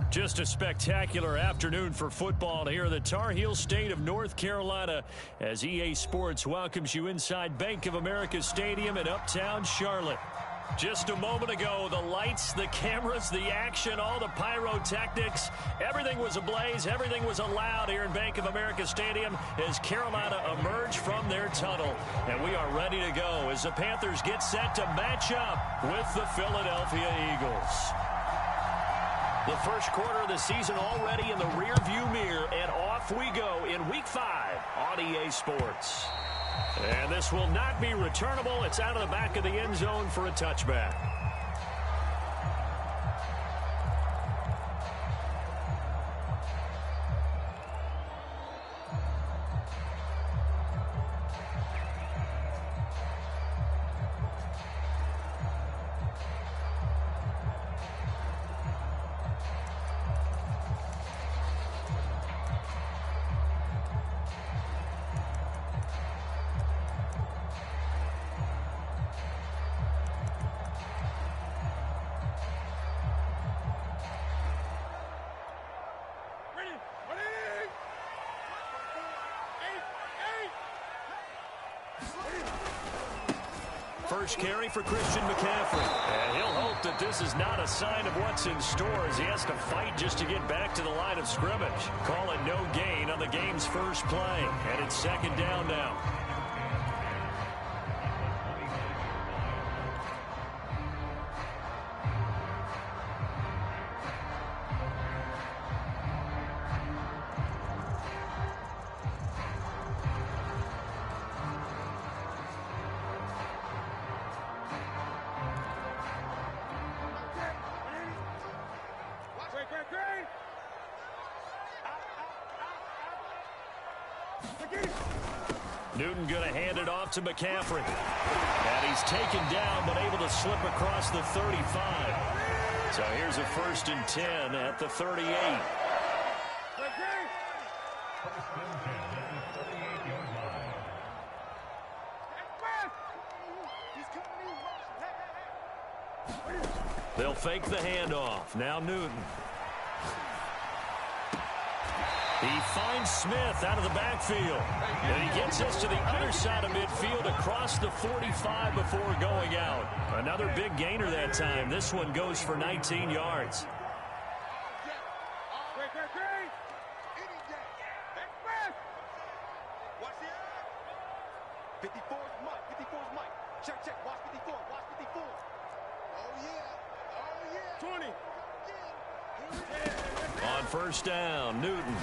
Just a spectacular afternoon for football here in the Tar Heel state of North Carolina as EA Sports welcomes you inside Bank of America Stadium in uptown Charlotte. Just a moment ago, the lights, the cameras, the action, all the pyrotechnics, everything was ablaze, everything was allowed here in Bank of America Stadium as Carolina emerged from their tunnel. And we are ready to go as the Panthers get set to match up with the Philadelphia Eagles. The first quarter of the season already in the rearview mirror, and off we go in Week 5 on EA Sports. And this will not be returnable. It's out of the back of the end zone for a touchback. First carry for Christian McCaffrey. And he'll hope that this is not a sign of what's in store as he has to fight just to get back to the line of scrimmage. Call it no gain on the game's first play. And it's second down now. Newton going to hand it off to McCaffrey. And he's taken down but able to slip across the 35. So here's a 1st and 10 at the 38. They'll fake the handoff. Now Newton. He finds Smith out of the backfield. And he gets us to the other side of midfield across the 45 before going out. Another big gainer that time. This one goes for 19 yards. On first down, Newton.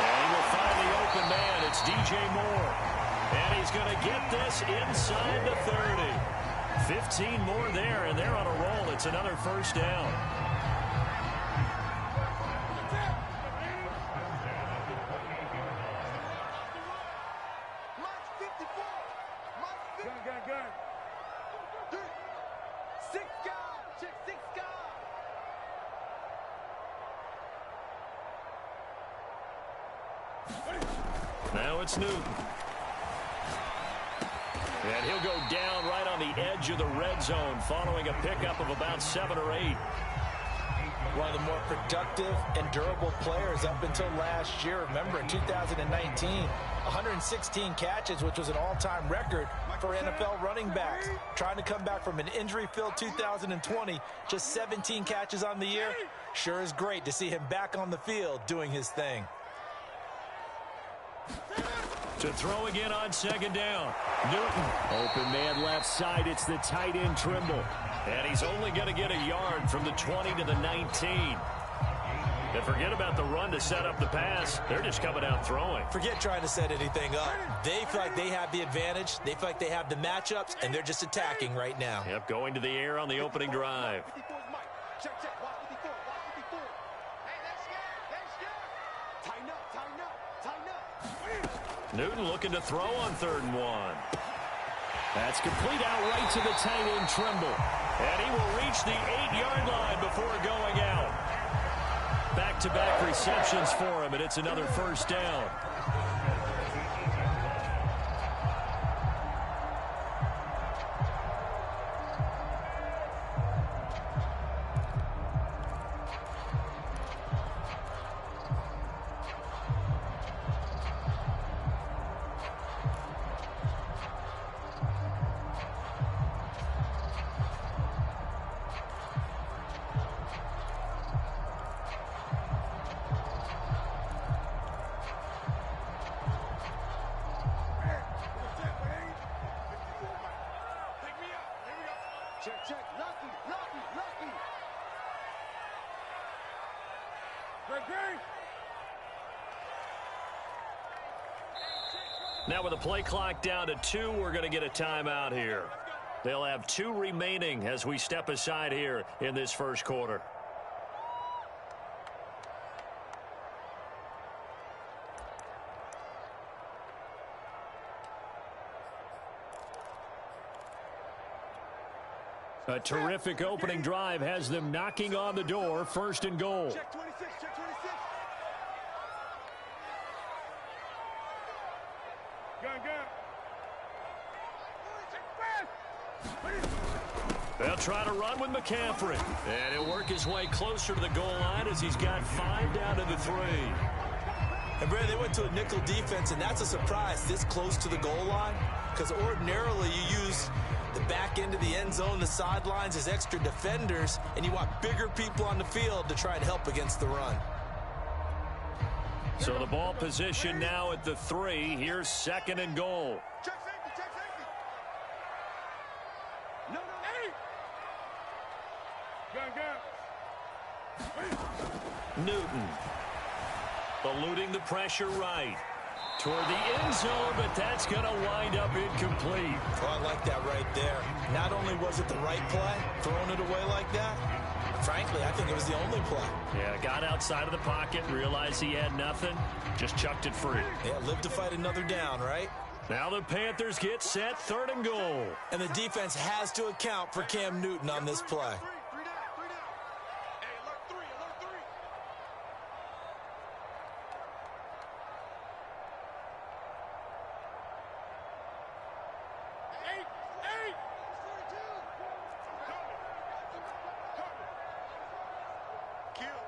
And he will find the open man. It's DJ Moore. And he's going to get this inside the 30. 15 more there, and they're on a roll. It's another first down. Now it's Newton. And he'll go down right on the edge of the red zone following a pickup of about 7 or 8. One of the more productive and durable players up until last year. Remember, in 2019, 116 catches, which was an all-time record for NFL running backs. Trying to come back from an injury-filled 2020, just 17 catches on the year. Sure is great to see him back on the field doing his thing. To throw again on second down. Newton. Open man left side. It's the tight end Trimble. And he's only going to get a yard from the 20 to the 19. And forget about the run to set up the pass. They're just coming out throwing. Forget trying to set anything up. They feel like they have the advantage. They feel like they have the matchups, and they're just attacking right now. Yep, going to the air on the opening drive. Newton looking to throw on 3rd and 1. That's complete out right to the tight end Trimble. And he will reach the 8-yard line before going out. Back-to-back receptions for him, and it's another first down. Now with the play clock down to 2, we're going to get a timeout here. They'll have 2 remaining as we step aside here in this first quarter. A terrific opening drive has them knocking on the door. First and goal. Check 26, check 26. Gun. They'll try to run with McCaffrey. And he'll work his way closer to the goal line as he's got 5 down to the 3. And Brad, they went to a nickel defense, and that's a surprise this close to the goal line, because ordinarily you use the back end of the end zone, the sidelines as extra defenders, and you want bigger people on the field to try and help against the run. So the ball position now at the 3. Here's second and goal. Check safety, check safety. No, hey. Gun. Newton eluding the pressure right toward the end zone, but that's going to wind up incomplete. Oh, I like that right there. Not only was it the right play, throwing it away like that, frankly, I think it was the only play. Yeah, got outside of the pocket, realized he had nothing, just chucked it free. Yeah, live to fight another down, right? Now the Panthers get set, third and goal. And the defense has to account for Cam Newton on this play. Three down. Hey, alert three. Eight. Kill.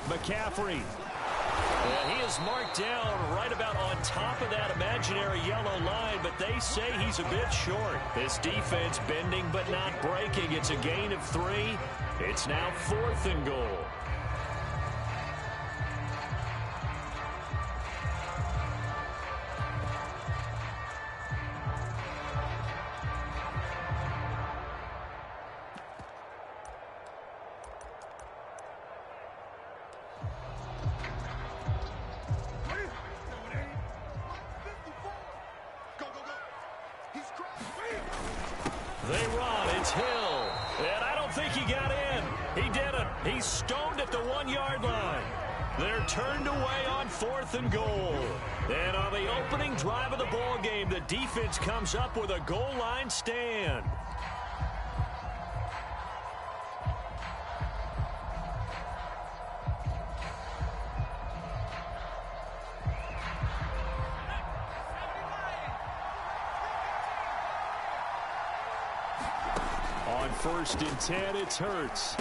McCaffrey. And he is marked down right about on top of that imaginary yellow line, but they say he's a bit short. This defense bending but not breaking. It's a gain of 3. It's now 4th and goal. They run. It's Hill. And I don't think he got in. He didn't. He's stoned at the 1-yard line. They're turned away on 4th and goal. And on the opening drive of the ball game, the defense comes up with a goal line stand. On 1st and 10, it's Hurts.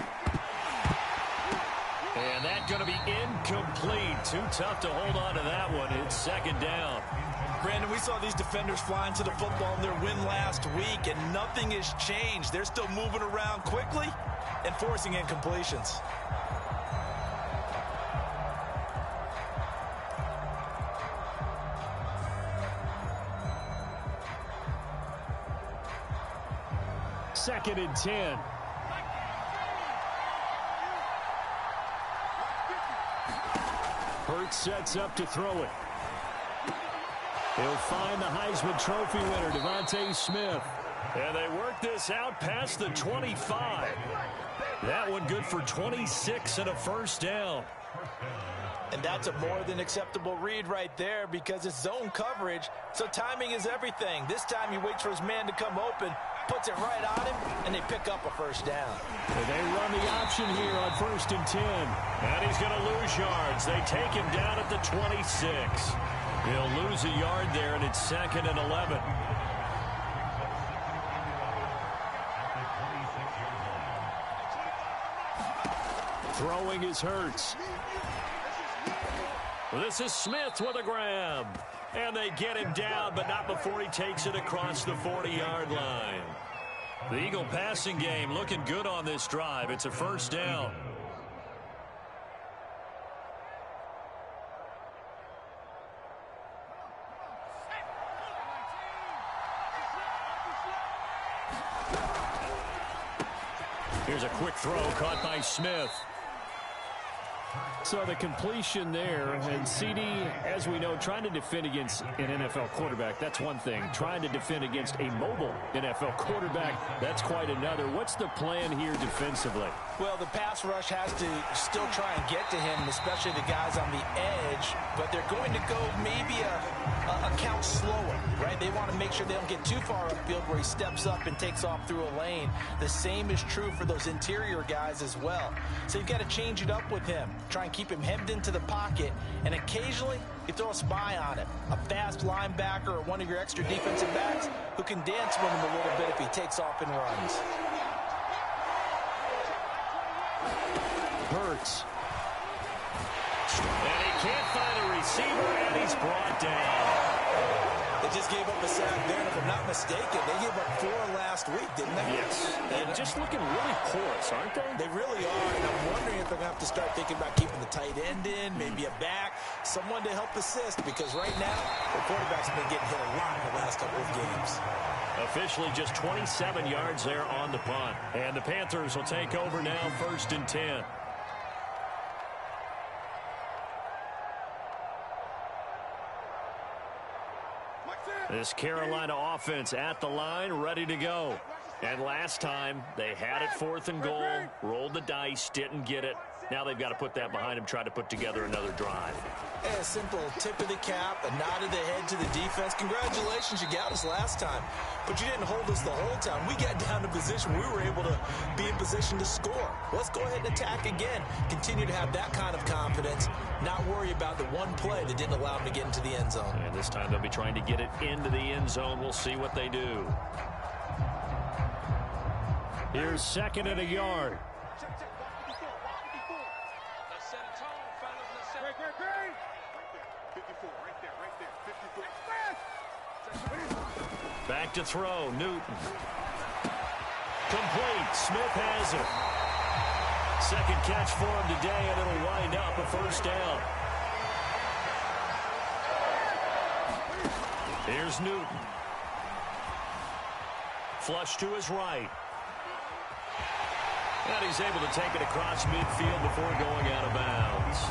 And that's going to be incomplete. Too tough to hold on to that one. It's 2nd down. Brandon, we saw these defenders flying to the football in their win last week, and nothing has changed. They're still moving around quickly and forcing incompletions. Second and 10. Hurts sets up to throw it. He'll find the Heisman Trophy winner, Devontae Smith. And they work this out past the 25. That one good for 26 and a first down. And that's a more than acceptable read right there because it's zone coverage, so timing is everything. This time he waits for his man to come open, puts it right on him, and they pick up a first down. And they run the option here on 1st and 10. And he's going to lose yards. They take him down at the 26. He'll lose a yard there, and it's 2nd and 11. Throwing is Hurts. This is Smith with a grab. And they get him down, but not before he takes it across the 40-yard line. The Eagle passing game looking good on this drive. It's a first down. Here's a quick throw caught by Smith. So the completion there, and CD, as we know, trying to defend against an NFL quarterback, that's one thing. Trying to defend against a mobile NFL quarterback, that's quite another. What's the plan here defensively? Well, the pass rush has to still try and get to him, especially the guys on the edge, but they're going to go maybe a count slower, right? They want to make sure they don't get too far upfield where he steps up and takes off through a lane. The same is true for those interior guys as well. So you've got to change it up with him. Try and keep him hemmed into the pocket, and occasionally you throw a spy on him. A fast linebacker or one of your extra defensive backs who can dance with him a little bit if he takes off and runs. Hurts. And he can't find a receiver, and he's brought down. They just gave up a sack there, and if I'm not mistaken, they gave up 4 last week, didn't they? Yes. And just looking really porous, aren't they? They really are, and I'm wondering if they're going to have to start thinking about keeping the tight end in, maybe a back, someone to help assist, because right now, the quarterback's been getting hit a lot in the last couple of games. Officially just 27 yards there on the punt. And the Panthers will take over now, 1st and 10. This Carolina offense at the line, ready to go. And last time, they had it 4th and goal, rolled the dice, didn't get it. Now they've got to put that behind them, try to put together another drive. A simple tip of the cap, a nod of the head to the defense. Congratulations, you got us last time. But you didn't hold us the whole time. We got down to position. We were able to be in position to score. Let's go ahead and attack again. Continue to have that kind of confidence. Not worry about the one play that didn't allow them to get into the end zone. And this time they'll be trying to get it into the end zone. We'll see what they do. Here's 2nd and a yard. Back to throw, Newton. Complete, Smith has it. 2nd catch for him today, and it'll wind up a 1st down. Here's Newton. Flush to his right. And he's able to take it across midfield before going out of bounds.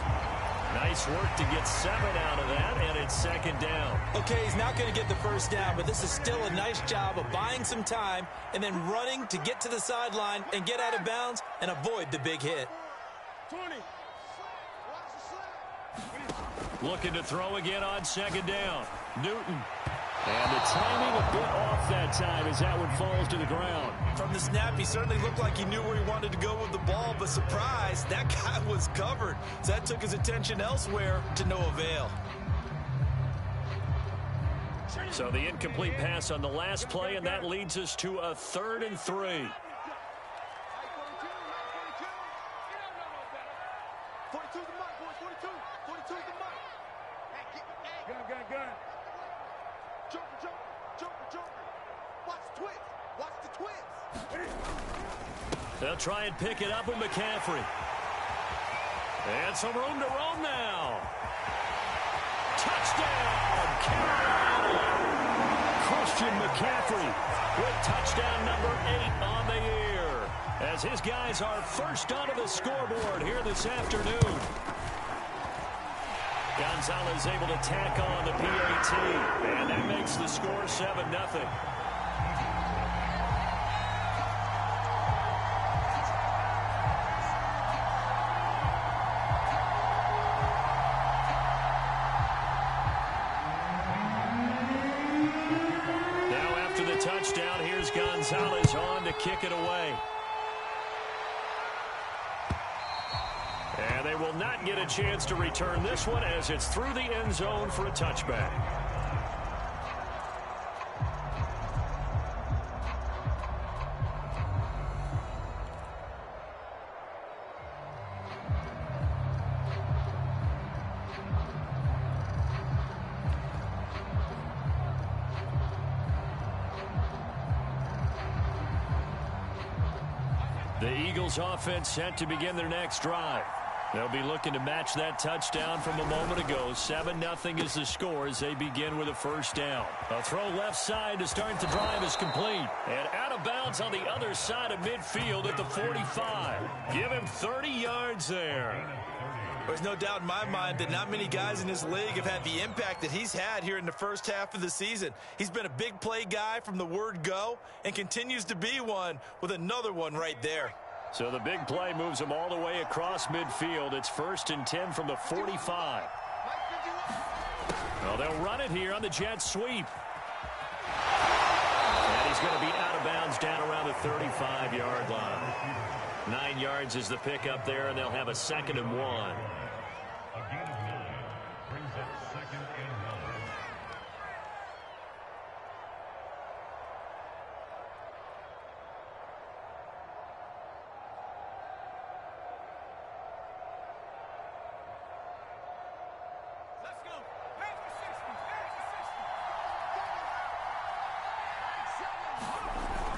Nice work to get 7 out of that, and it's 2nd down. Okay, he's not going to get the 1st down, but this is still a nice job of buying some time and then running to get to the sideline and get out of bounds and avoid the big hit. 20. Looking to throw again on 2nd down. Newton. And the timing a bit off that time as that one falls to the ground. From the snap, he certainly looked like he knew where he wanted to go with the ball, but surprise, that guy was covered. So that took his attention elsewhere to no avail. So the incomplete pass on the last play, and that leads us to a 3rd and 3. 42 the mark, boys. 42. 42 the mark. Gun. Joker. Watch the twist. Watch the twist. They'll try and pick it up with McCaffrey. And some room to roam now. Touchdown, Carolina. Christian McCaffrey with touchdown number 8 on the year, as his guys are first onto the scoreboard here this afternoon. Gonzalez able to tack on the PAT, and that makes the score 7-0. Now after the touchdown, here's Gonzalez on to kick it away. And they will not get a chance to return this one as it's through the end zone for a touchback. The Eagles offense set to begin their next drive. They'll be looking to match that touchdown from a moment ago. 7-0 is the score as they begin with a first down. A throw left side to start the drive is complete. And out of bounds on the other side of midfield at the 45. Give him 30 yards there. There's no doubt in my mind that not many guys in this league have had the impact that he's had here in the first half of the season. He's been a big play guy from the word go and continues to be one with another one right there. So the big play moves them all the way across midfield. It's 1st and 10 from the 45. Well, they'll run it here on the jet sweep. And he's going to be out of bounds down around the 35-yard line. 9 yards is the pickup there, and they'll have a 2nd and 1.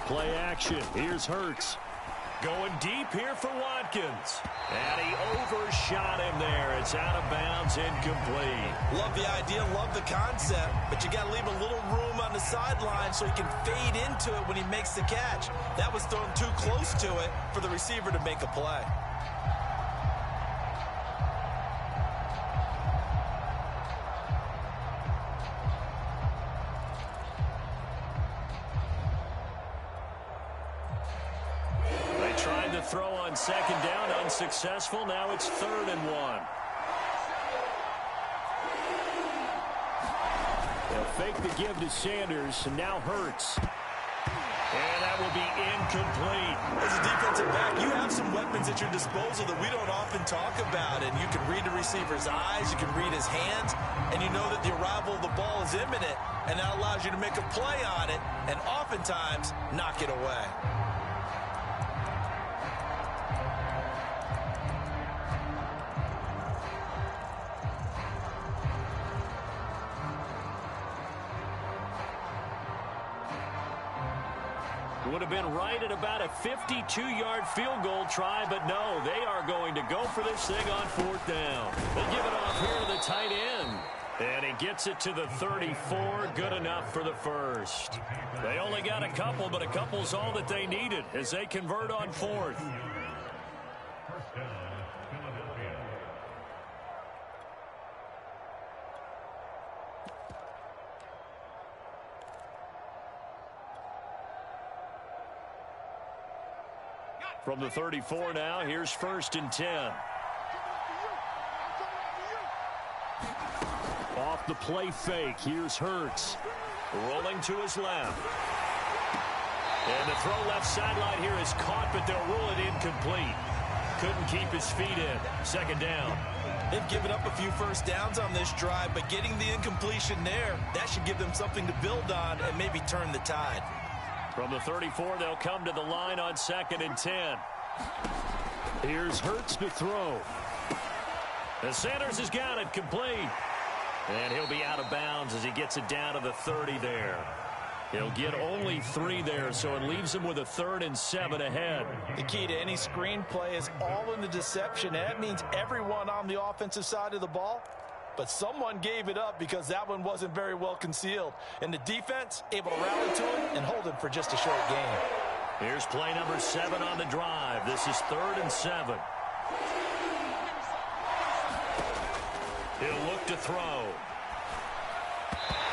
Play action. Here's Hurts. Going deep here for Watkins. And he overshot him there. It's out of bounds, incomplete. Love the idea, love the concept, but you got to leave a little room on the sideline so he can fade into it when he makes the catch. That was thrown too close to it for the receiver to make a play. Throw on 2nd down, unsuccessful. Now it's 3rd and 1. They'll fake the give to Sanders, and now Hurts. And that will be incomplete. As a defensive back, you have some weapons at your disposal that we don't often talk about. And you can read the receiver's eyes, you can read his hands, and you know that the arrival of the ball is imminent, and that allows you to make a play on it and oftentimes knock it away. Would have been right at about a 52-yard field goal try, but no, they are going to go for this thing on 4th down. They give it off here to the tight end. And he gets it to the 34. Good enough for the first. They only got a couple, but a couple's all that they needed as they convert on 4th. From the 34 now, here's 1st and 10. Off the play fake, here's Hurts. Rolling to his left. And the throw left sideline here is caught, but they'll rule it incomplete. Couldn't keep his feet in. 2nd down. They've given up a few first downs on this drive, but getting the incompletion there, that should give them something to build on and maybe turn the tide. From the 34, they'll come to the line on 2nd and 10. Here's Hurts to throw. And Sanders has got it complete. And he'll be out of bounds as he gets it down to the 30 there. He'll get only 3 there, so it leaves him with a 3rd and 7 ahead. The key to any screen play is all in the deception. And that means everyone on the offensive side of the ball. But someone gave it up because that one wasn't very well concealed. And the defense able to rally to him and hold him for just a short game. Here's play number 7 on the drive. This is 3rd and 7. He'll look to throw.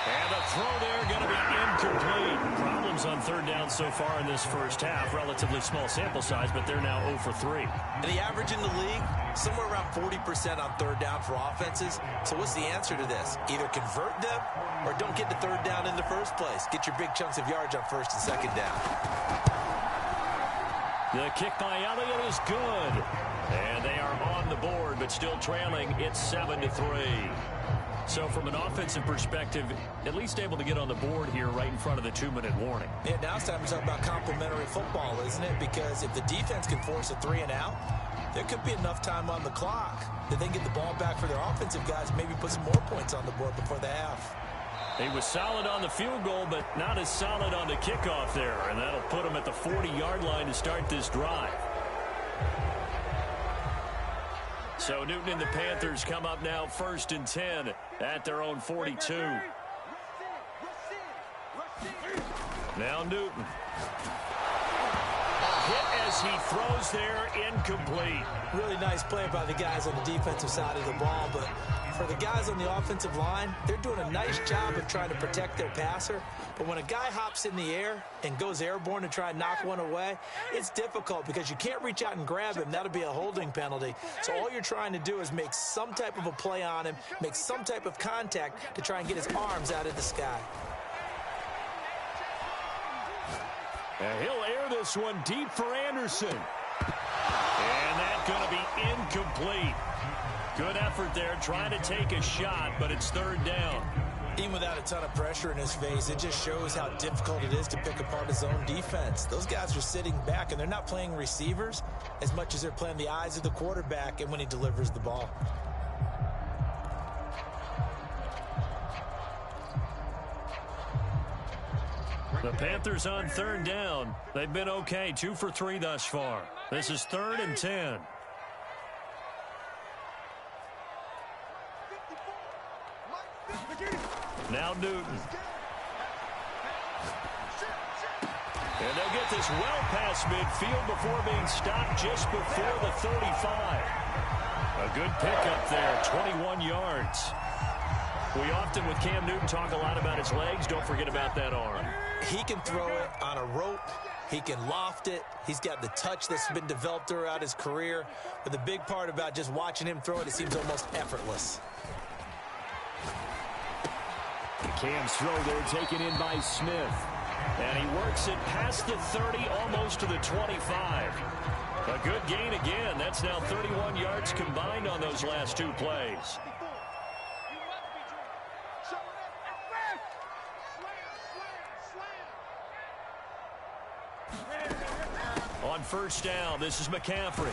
And the throw there going to be incomplete. Problems on 3rd down so far in this first half. Relatively small sample size, but they're now 0 for 3. And the average in the league, somewhere around 40% on 3rd down for offenses. So what's the answer to this? Either convert them or don't get the 3rd down in the first place. Get your big chunks of yards on 1st and 2nd down. The kick by Elliott is good. And they are on the board, but still trailing. It's 7-3. So from an offensive perspective, at least able to get on the board here right in front of the 2-minute warning. Yeah, now it's time to talk about complementary football, isn't it? Because if the defense can force a 3 and out, there could be enough time on the clock that they can get the ball back for their offensive guys, maybe put some more points on the board before the half. He was solid on the field goal, but not as solid on the kickoff there, and that'll put him at the 40-yard line to start this drive. So Newton and the Panthers come up now 1st and 10 at their own 42. Now Newton. A hit as he throws there, incomplete. Really nice play by the guys on the defensive side of the ball, but for the guys on the offensive line, they're doing a nice job of trying to protect their passer. But when a guy hops in the air and goes airborne to try and knock one away, it's difficult because you can't reach out and grab him. That'll be a holding penalty. So all you're trying to do is make some type of a play on him, make some type of contact to try and get his arms out of the sky. And he'll air this one deep for Anderson. And that's going to be incomplete. Good effort there trying to take a shot, but it's 3rd down. Even without a ton of pressure in his face, it just shows how difficult it is to pick apart his own defense. Those guys are sitting back, and they're not playing receivers as much as they're playing the eyes of the quarterback and when he delivers the ball. The Panthers on 3rd down. They've been okay, 2 for 3 thus far. This is 3rd and 10. Now Newton. And they'll get this well past midfield before being stopped just before the 35. A good pickup there, 21 yards. We often, with Cam Newton, talk a lot about his legs. Don't forget about that arm. He can throw it on a rope. He can loft it. He's got the touch that's been developed throughout his career. But the big part about just watching him throw it, it seems almost effortless. Cam's throw there taken in by Smith. And he works it past the 30, almost to the 25. A good gain again. That's now 31 yards combined on those last 2 plays. On 1st down, this is McCaffrey.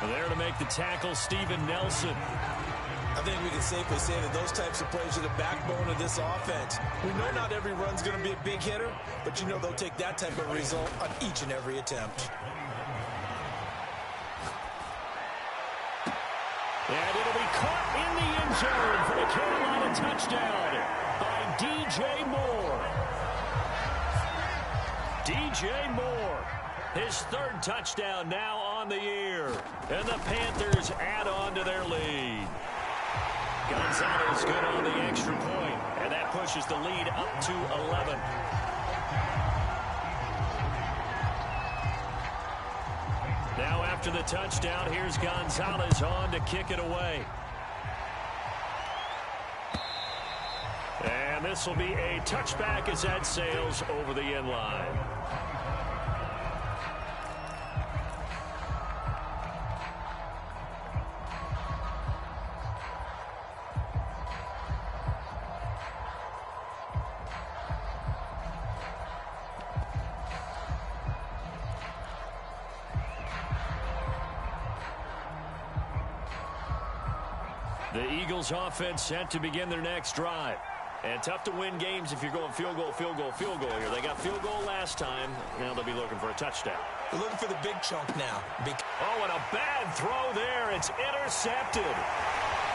There to make the tackle, Steven Nelson. I think we can safely say that those types of plays are the backbone of this offense. We know not every run's going to be a big hitter, but you know they'll take that type of result on each and every attempt. And it'll be caught in the end zone for the Carolina touchdown by DJ Moore. DJ Moore, his 3rd touchdown now on the year. And the Panthers add on to their lead. Gonzalez good on the extra point, and that pushes the lead up to 11. Now after the touchdown, here's Gonzalez on to kick it away. And this will be a touchback as that sails over the end line. The Eagles offense set to begin their next drive. And tough to win games if you're going field goal, field goal, field goal here. They got field goal last time. Now they'll be looking for a touchdown. They're looking for the big chunk now. Oh, and a bad throw there. It's intercepted.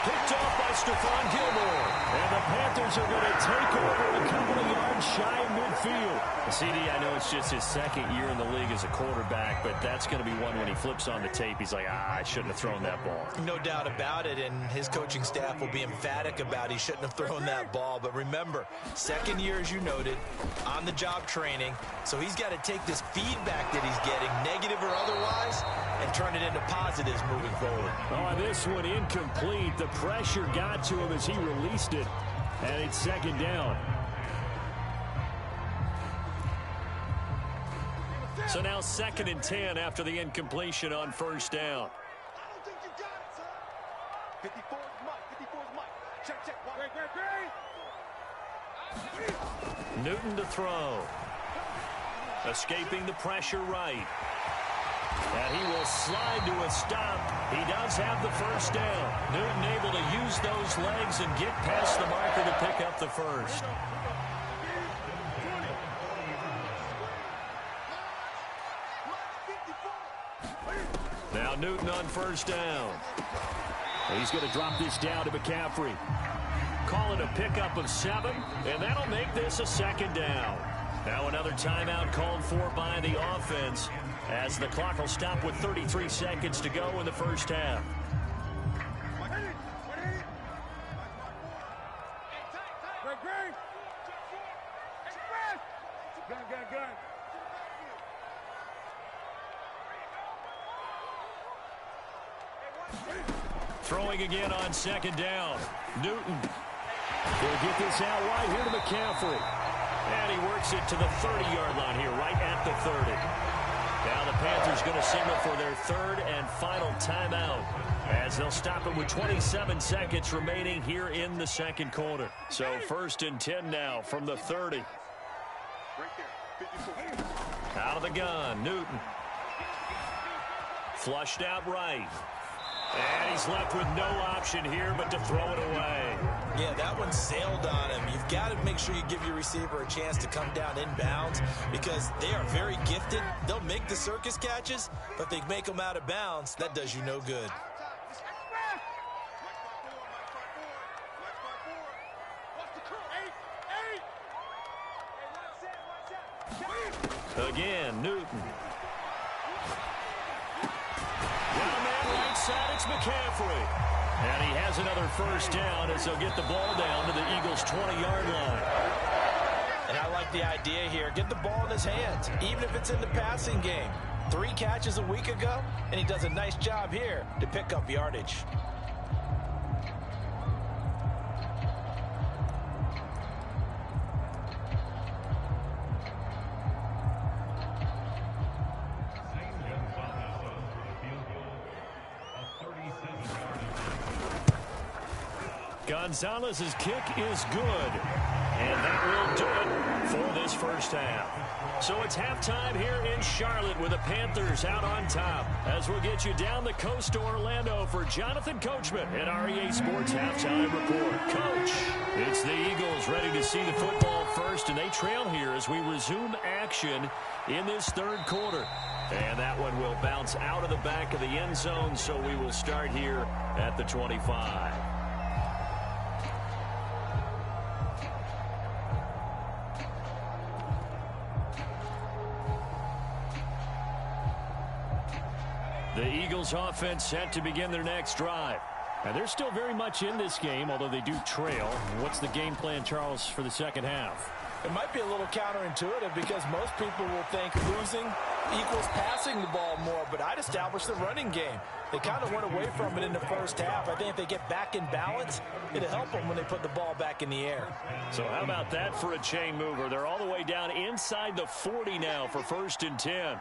Picked off by Stephon Gilmore. And the Panthers are going to take over a couple of yards shy of midfield. CD, I know it's just his 2nd year in the league as a quarterback, but that's going to be one when he flips on the tape. He's like, I shouldn't have thrown that ball. No doubt about it, and his coaching staff will be emphatic about he shouldn't have thrown that ball. But remember, 2nd year, as you noted, on-the-job training. So he's got to take this feedback that he's getting, negative or otherwise, and turn it into positives moving forward. Oh, this one incomplete. The pressure got to him as he released it, and it's 2nd down. So now 2nd and 10 after the incompletion on 1st down. I don't think you got it, sir. 54 is Mike. 54 is Mike. Check, check. Great. Newton to throw. Escaping the pressure right. And he will slide to a stop. He does have the 1st down. Newton able to use those legs and get past the marker to pick up the 1st. Now Newton on first down. He's going to drop this down to McCaffrey. Call it a pickup of 7, and that'll make this a second down. Now another timeout called for by the offense as the clock will stop with 33 seconds to go in the first half. Throwing again on second down. Newton. They'll get this out wide here to McCaffrey. And he works it to the 30-yard line here, right at the 30. Now the Panthers going to signal for their third and final timeout as they'll stop it with 27 seconds remaining here in the second quarter. So first and 10 now from the 30. Out of the gun, Newton. Flushed out right. And he's left with no option here but to throw it away. Yeah, that one sailed on him. You've got to make sure you give your receiver a chance to come down inbounds because they are very gifted. They'll make the circus catches, but they make them out of bounds. That does you no good. Again, Newton. Got a man right side, it's McCaffrey. And he has another first down as they'll get the ball down to the Eagles' 20-yard line. And I like the idea here. Get the ball in his hands, even if it's in the passing game. 3 catches a week ago, and he does a nice job here to pick up yardage. Gonzalez's kick is good. And that will do it for this first half. So it's halftime here in Charlotte with the Panthers out on top. As we'll get you down the coast to Orlando for Jonathan Coachman at REA Sports Halftime Report. Coach, it's the Eagles ready to see the football first, and they trail here as we resume action in this third quarter. And that one will bounce out of the back of the end zone, so we will start here at the 25. The Eagles offense set to begin their next drive. And they're still very much in this game, although they do trail. What's the game plan, Charles, for the second half? It might be a little counterintuitive because most people will think losing equals passing the ball more, but I'd establish the running game. They kind of went away from it in the first half. I think if they get back in balance, it'll help them when they put the ball back in the air. So how about that for a chain mover? They're all the way down inside the 40 now for first and 10.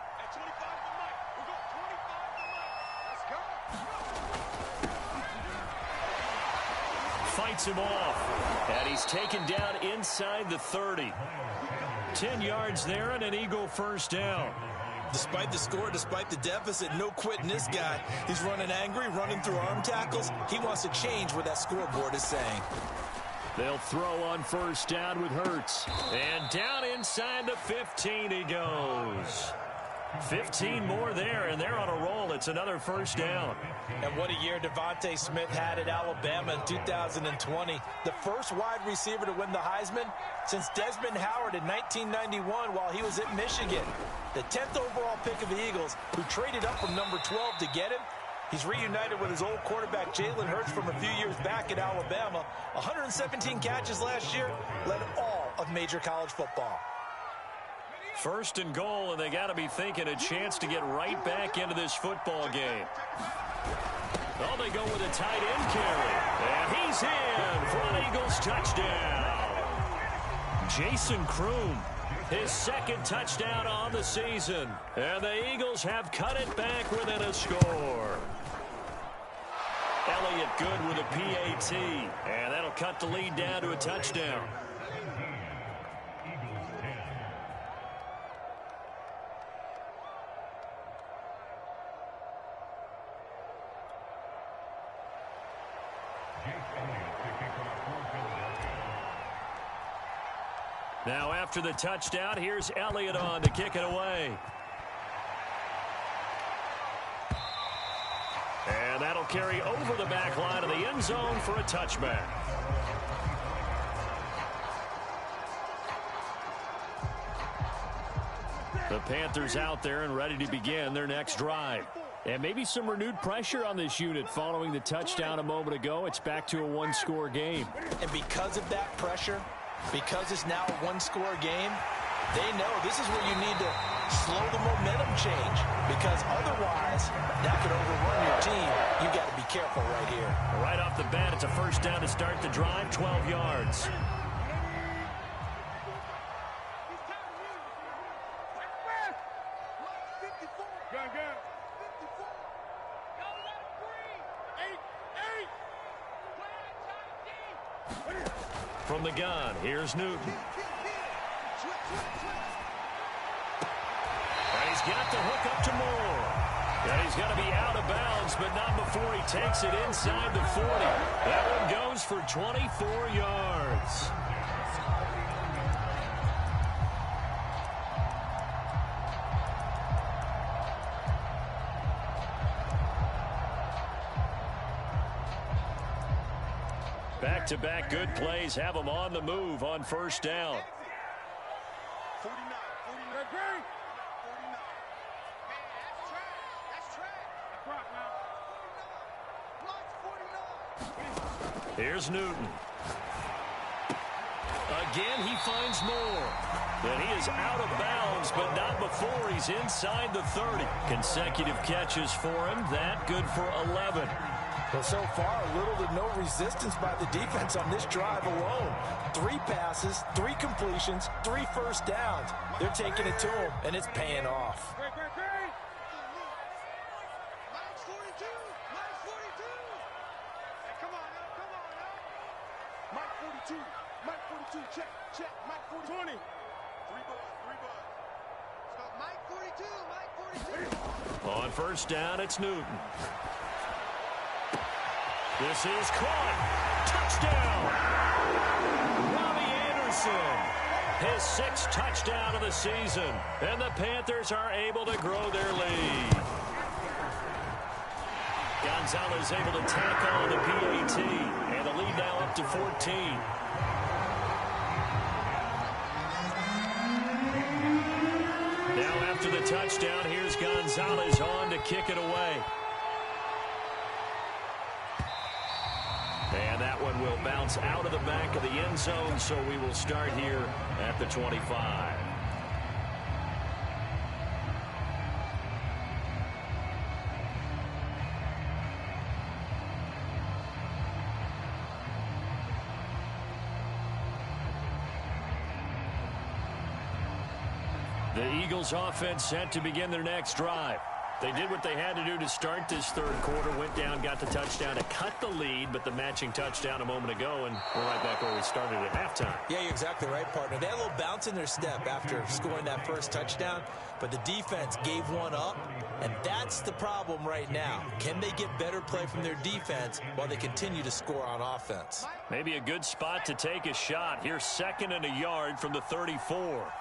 Fights him off, and he's taken down inside the 30. 10 yards there and an Eagle first down. Despite the score, despite the deficit, no quitting this guy. He's running angry, running through arm tackles. He wants to change what that scoreboard is saying. They'll throw on first down with Hurts. And down inside the 15 he goes. 15 more there, and they're on a roll. It's another first down. And what a year Devontae Smith had at Alabama in 2020. The first wide receiver to win the Heisman since Desmond Howard in 1991 while he was at Michigan. The 10th overall pick of the Eagles, who traded up from number 12 to get him. He's reunited with his old quarterback, Jalen Hurts, from a few years back at Alabama. 117 catches last year, led all of major college football. First and goal, and they got to be thinking a chance to get right back into this football game. Oh, they go with a tight end carry. And he's in for an Eagles touchdown. Jason Kroom, his second touchdown on the season. And the Eagles have cut it back within a score. Elliott good with a PAT. And that'll cut the lead down to a touchdown. Now after the touchdown, here's Elliott on to kick it away. carry over the back line of the end zone for a touchback. The Panthers out there and ready to begin their next drive. And maybe some renewed pressure on this unit following the touchdown a moment ago. It's back to a one-score game. And because of that pressure, because it's now a one-score game, they know this is where you need to slow the momentum change, because otherwise that could overrun your team. You got to be careful right here. Right off the bat, it's a first down to start the drive, 12 yards. From the gun, here's Newton. And he's got the hook up to Moore. And he's got to be out of bounds, but not before he takes it inside the 40. That one goes for 24 yards. Back-to-back good plays have them on the move on first down. 49. Here's Newton. Again, he finds Moore. And he is out of bounds, but not before he's inside the 30. Consecutive catches for him. That good for 11. Well, so far, little to no resistance by the defense on this drive alone. 3 passes, 3 completions, 3 first downs. They're taking it to him, and it's paying off. Mike 42, check, Mike 42. 20. 3 buds. Stop, Mike 42. On first down, it's Newton. This is caught. Touchdown. Robbie Anderson. His 6th touchdown of the season. And the Panthers are able to grow their lead. Gonzalez able to tackle the PAT. And the lead now up to 14. Now after the touchdown, here's Gonzalez on to kick it away. And that one will bounce out of the back of the end zone, so we will start here at the 25. The Eagles offense set to begin their next drive. They did what they had to do to start this third quarter, went down, got the touchdown to cut the lead, but the matching touchdown a moment ago, and we're right back where we started at halftime. Yeah, you're exactly right, partner. They had a little bounce in their step after scoring that first touchdown, but the defense gave one up, and that's the problem right now. Can they get better play from their defense while they continue to score on offense? Maybe a good spot to take a shot. Here's 2nd and a yard from the 34.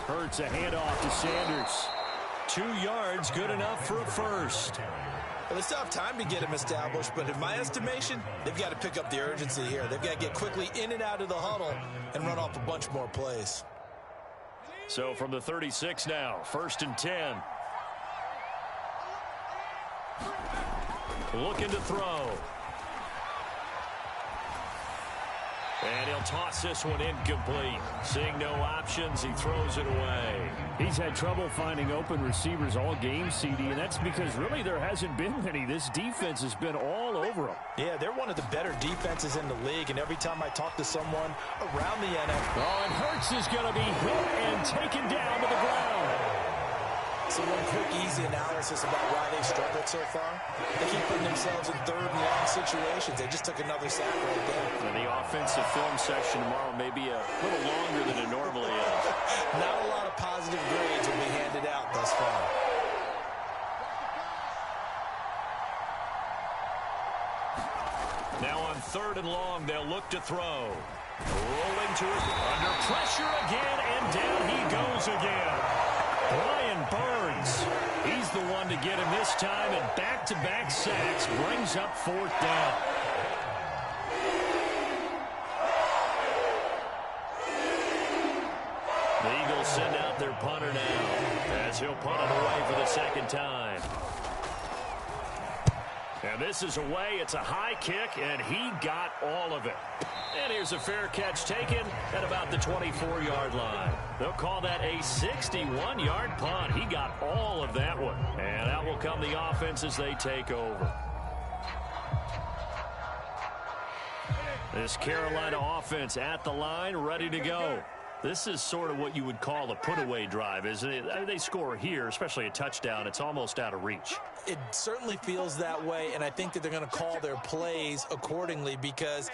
Hurts a handoff to Sanders. 2 yards, good enough for a first. Well, they still have time to get him established, but in my estimation, they've got to pick up the urgency here. They've got to get quickly in and out of the huddle and run off a bunch more plays. So from the 36 now, 1st and 10. Looking to throw. And he'll toss this one incomplete. Seeing no options, he throws it away. He's had trouble finding open receivers all game, CD, and that's because really there hasn't been many. This defense has been all over him. Yeah, they're one of the better defenses in the league, and every time I talk to someone around the NFL. Oh, and Hurts is going to be hit and taken down to the ground. So one quick, easy analysis about why they've struggled so far. They keep putting themselves in 3rd and long situations. They just took another sack right there. And the offensive film section tomorrow may be a little longer than it normally is. Not a lot of positive grades will be handed out thus far. Now on 3rd and long, they'll look to throw. Rolling to it, under pressure again, and down he goes again. Brian Burns, he's he's the one to get him this time, and back-to-back sacks brings up 4th down. The Eagles send out their punter now, as he'll punt it away for the 2nd time. And this is away. It's a high kick, and he got all of it. And here's a fair catch taken at about the 24-yard line. They'll call that a 61-yard punt. He got all of that one. And out will come the offense as they take over. This Carolina offense at the line, ready to go. This is sort of what you would call a put-away drive, isn't it? I mean, they score here, especially a touchdown. It's almost out of reach. It certainly feels that way, and I think that they're going to call their plays accordingly, because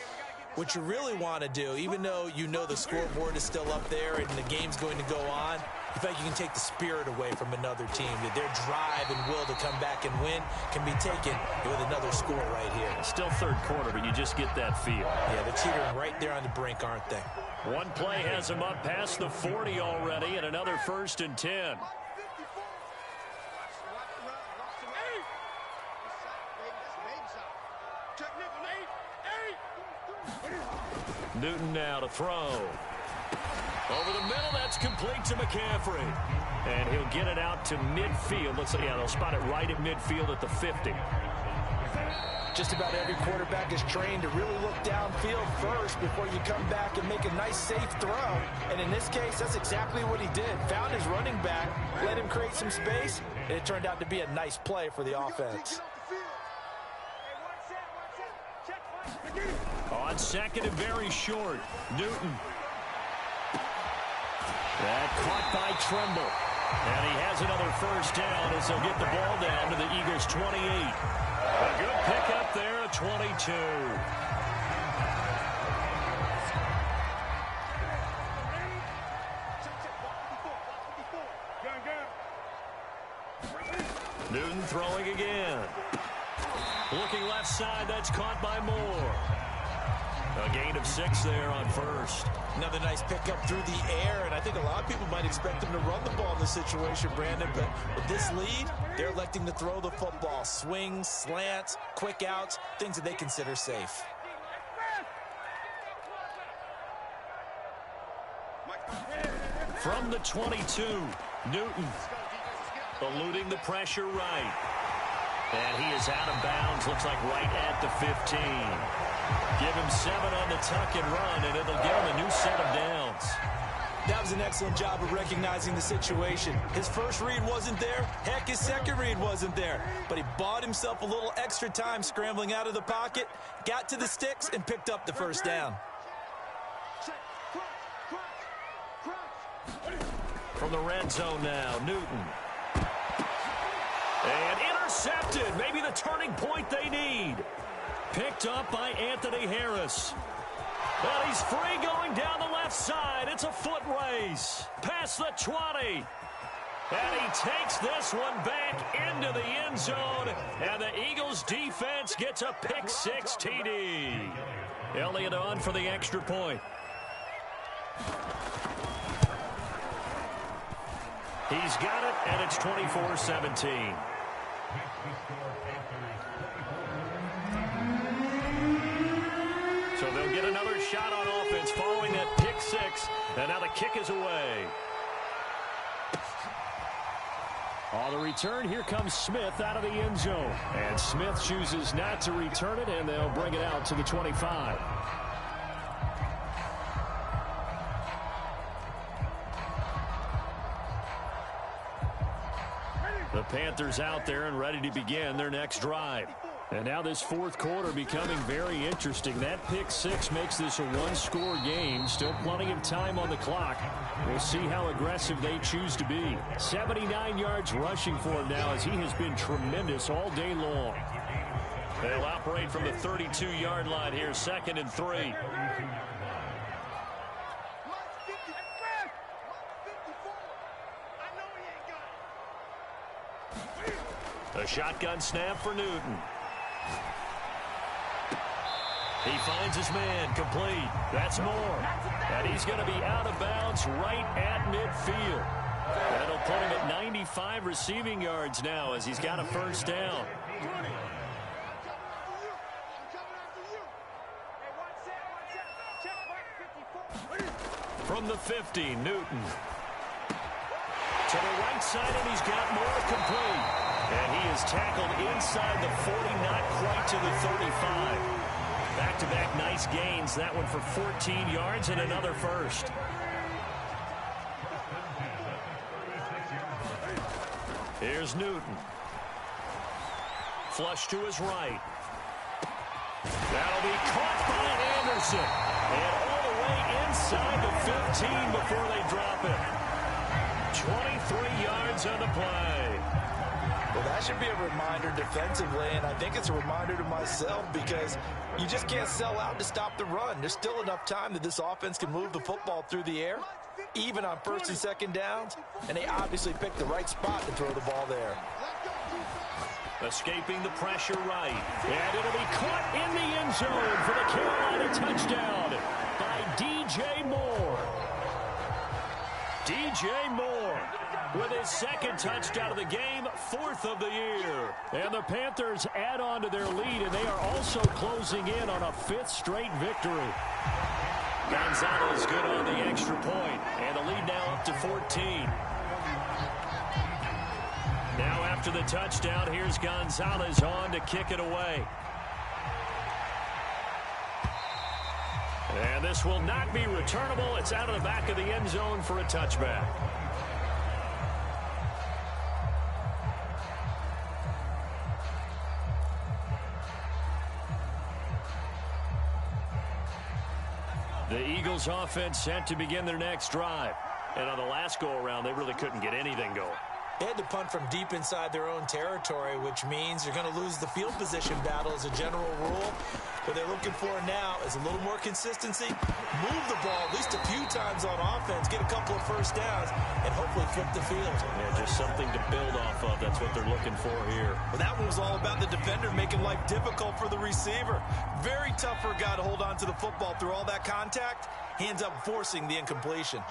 what you really want to do, even though you know the scoreboard is still up there and the game's going to go on, you feel like you can take the spirit away from another team, that their drive and will to come back and win can be taken with another score right here. It's still 3rd quarter, but you just get that feel. Yeah, they're teetering right there on the brink, aren't they? One play has him up past the 40 already, and another 1st and 10. Newton now to throw. Over the middle, that's complete to McCaffrey. And he'll get it out to midfield. Let's see, yeah, they'll spot it right at midfield at the 50. Just about every quarterback is trained to really look downfield first before you come back and make a nice, safe throw. And in this case, that's exactly what he did. Found his running back, let him create some space, and it turned out to be a nice play for the offense. On 2nd and very short, Newton. That caught by Tremble. And he has another 1st down as they'll get the ball down to the Eagles' 28. A good pickup there at 22. Newton throwing again. Looking left side, that's caught by Moore. A gain of 6 there on 1st. Another nice pickup through the air, and I think a lot of people might expect him to run the ball in this situation, Brandon, but with this lead, they're electing to throw the football. Swings, slants, quick outs, things that they consider safe. From the 22, Newton eluding the pressure right. And he is out of bounds, looks like right at the 15. Give him 7 on the tuck and run, and it'll give him a new set of downs. That was an excellent job of recognizing the situation. His first read wasn't there. Heck, his second read wasn't there. But he bought himself a little extra time scrambling out of the pocket, got to the sticks, and picked up the 1st down. From the red zone now, Newton. And intercepted. Maybe the turning point they need. Picked up by Anthony Harris. And he's free going down the left side. It's a foot race. Past the 20. And he takes this one back into the end zone. And the Eagles defense gets a pick-6 TD. Elliott on for the extra point. He's got it, and it's 24-17. So they'll get another shot on offense following that pick-6, and now the kick is away. On the return, here comes Smith out of the end zone. And Smith chooses not to return it, and they'll bring it out to the 25. The Panthers out there and ready to begin their next drive. And now this 4th quarter becoming very interesting. That pick-6 makes this a one-score game. Still plenty of time on the clock. We'll see how aggressive they choose to be. 79 yards rushing for him now as he has been tremendous all day long. They'll operate from the 32-yard line here, 2nd and 3. A shotgun snap for Newton. He finds his man, complete. That's Moore. And he's going to be out of bounds right at midfield. That'll put him at 95 receiving yards now as he's got a first down. From the 50, Newton. To the right side, and he's got more complete. And he is tackled inside the 40, not quite to the 35. Back-to-back nice gains. That one for 14 yards and another first. Here's Newton. Flush to his right. That'll be caught by Anderson. And all the way inside the 15 before they drop it. 23 yards on the play. Well, that should be a reminder defensively, and I think it's a reminder to myself because you just can't sell out to stop the run. There's still enough time that this offense can move the football through the air, even on first and second downs, and they obviously picked the right spot to throw the ball there. Escaping the pressure right, and it'll be caught in the end zone for the Carolina touchdown by DJ Moore. DJ Moore with his second touchdown of the game, fourth of the year. And the Panthers add on to their lead, and they are also closing in on a fifth straight victory. Gonzalez good on the extra point, and the lead now up to 14. Now after the touchdown, here's Gonzalez on to kick it away. And this will not be returnable. It's out of the back of the end zone for a touchback. The Eagles offense set to begin their next drive. And on the last go-around, they really couldn't get anything going. They had to punt from deep inside their own territory, which means you're going to lose the field position battle as a general rule. What they're looking for now is a little more consistency, move the ball at least a few times on offense, get a couple of first downs, and hopefully flip the field. Yeah, just something to build off of. That's what they're looking for here. Well, that one was all about the defender making life difficult for the receiver. Very tough for a guy to hold on to the football through all that contact. He ends up forcing the incompletion.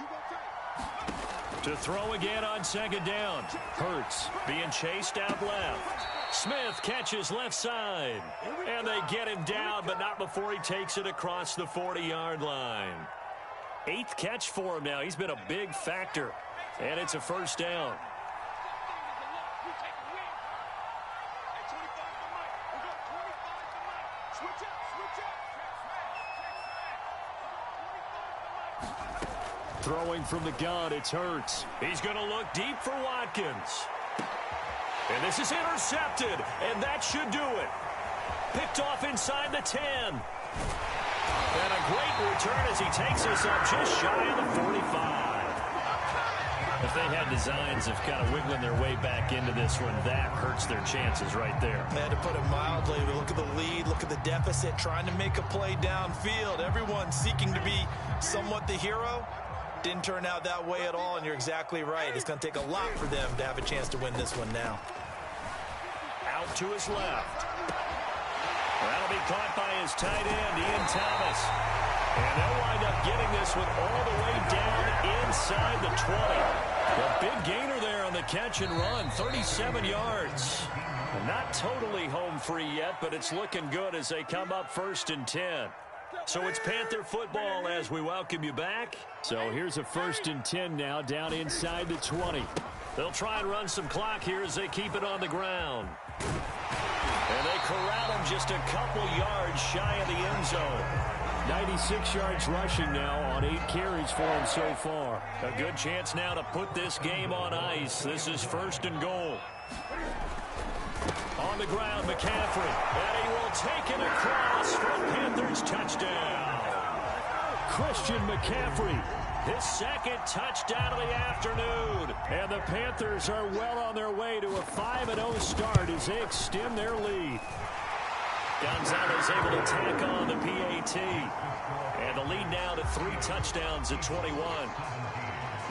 To throw again on second down. Hurts being chased out left. Smith catches left side. And they get him down, but not before he takes it across the 40-yard line. Eighth catch for him now. He's been a big factor. And it's a first down. Throwing from the gun, it's Hurts. He's going to look deep for Watkins. And this is intercepted, and that should do it. Picked off inside the 10. And a great return as he takes us up just shy of the 45. If they had designs of kind of wiggling their way back into this one, that hurts their chances right there. They had to put it mildly. Look at the lead, look at the deficit, trying to make a play downfield. Everyone seeking to be somewhat the hero. Didn't turn out that way at all, and you're exactly right. It's going to take a lot for them to have a chance to win this one now. Out to his left. That'll be caught by his tight end, Ian Thomas. And they'll wind up getting this one all the way down inside the 20. A big gainer there on the catch and run, 37 yards. Not totally home free yet, but it's looking good as they come up first and 10. So it's Panther football as we welcome you back. So here's a first and 10 now down inside the 20. They'll try and run some clock here as they keep it on the ground. And they corral him just a couple yards shy of the end zone. 96 yards rushing now on 8 carries for him so far. A good chance now to put this game on ice. This is first and goal. On the ground, McCaffrey. And he will take it across for a Panthers touchdown. Christian McCaffrey, his second touchdown of the afternoon. And the Panthers are well on their way to a 5-0 start as they extend their lead. Gonzalez able to tack on the PAT. And the lead now to 3 touchdowns at 21.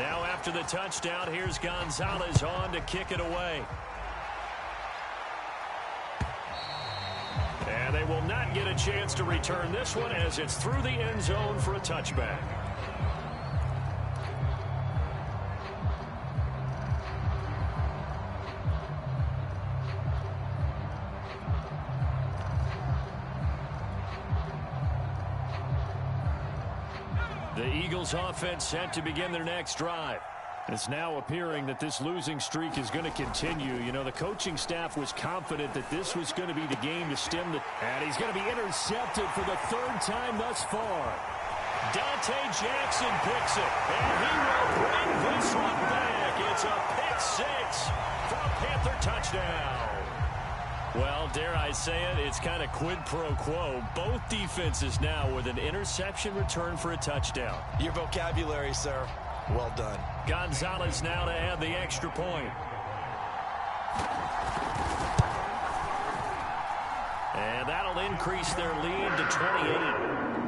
Now after the touchdown, here's Gonzalez on to kick it away. And they will not get a chance to return this one as it's through the end zone for a touchback. The Eagles offense set to begin their next drive. It's now appearing that this losing streak is going to continue. You know, the coaching staff was confident that this was going to be the game to stem the... And he's going to be intercepted for the third time thus far. Dante Jackson picks it, and he will bring this one back. It's a pick six for a Panther touchdown. Well, dare I say it, it's kind of quid pro quo. Both defenses now with an interception return for a touchdown. Your vocabulary, sir. Well done. Gonzalez now to add the extra point. And that'll increase their lead to 28.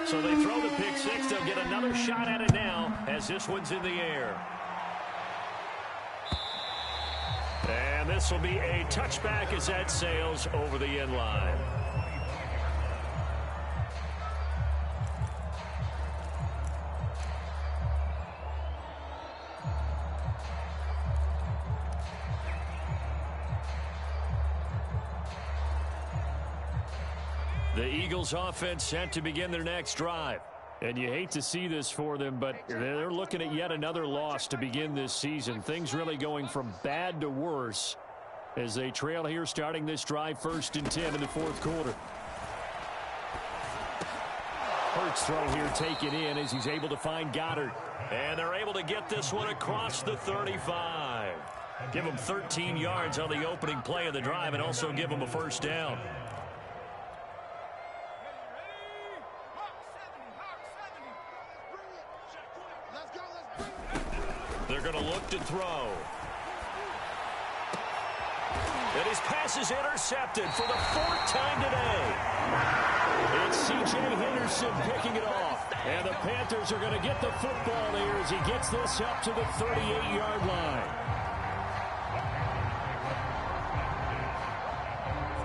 So they throw the pick six. They'll get another shot at it now as this one's in the air. And this will be a touchback as that sails over the end line. The Eagles offense set to begin their next drive. And you hate to see this for them, but they're looking at yet another loss to begin this season. Things really going from bad to worse as they trail here starting this drive 1st and 10 in the 4th quarter. Hurts throw here taken in as he's able to find Goddard. And they're able to get this one across the 35. Give them 13 yards on the opening play of the drive and also give them a first down. They're going to look to throw. And his pass is intercepted for the 4th time today. It's C.J. Henderson picking it off. And the Panthers are going to get the football there as he gets this up to the 38-yard line.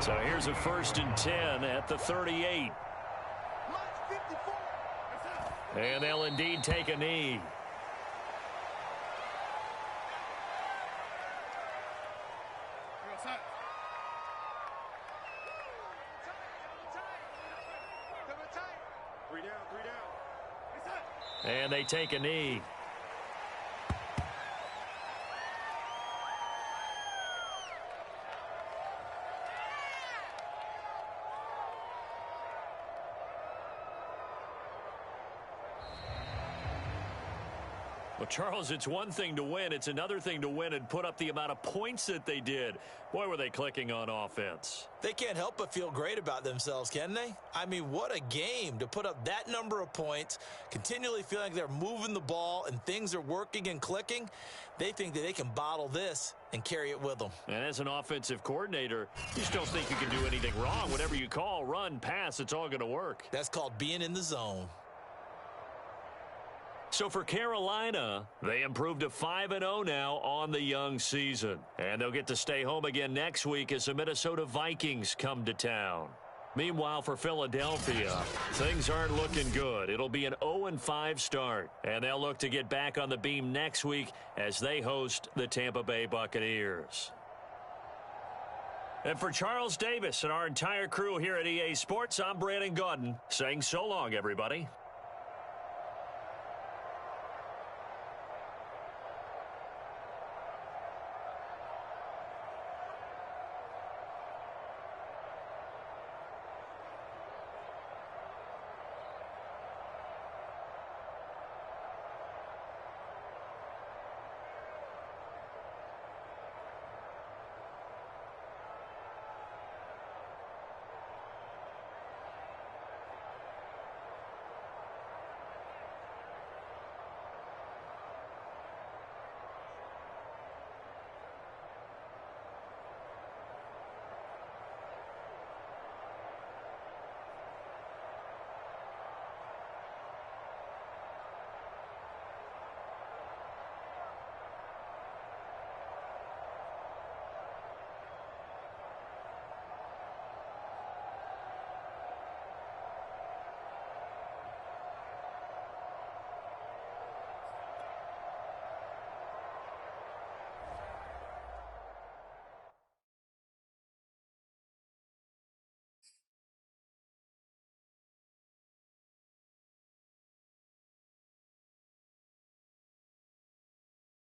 So here's a 1st and 10 at the 38. And they'll indeed take a knee. And they take a knee. Well, Charles, it's one thing to win. It's another thing to win and put up the amount of points that they did. Boy, were they clicking on offense. They can't help but feel great about themselves, can they? I mean, what a game to put up that number of points, continually feeling like they're moving the ball and things are working and clicking. They think that they can bottle this and carry it with them. And as an offensive coordinator, you just don't think you can do anything wrong. Whatever you call, run, pass, it's all going to work. That's called being in the zone. So for Carolina, they improved to 5-0 now on the young season. And they'll get to stay home again next week as the Minnesota Vikings come to town. Meanwhile, for Philadelphia, things aren't looking good. It'll be an 0-5 start. And they'll look to get back on the beam next week as they host the Tampa Bay Buccaneers. And for Charles Davis and our entire crew here at EA Sports, I'm Brandon Gaudin saying so long, everybody.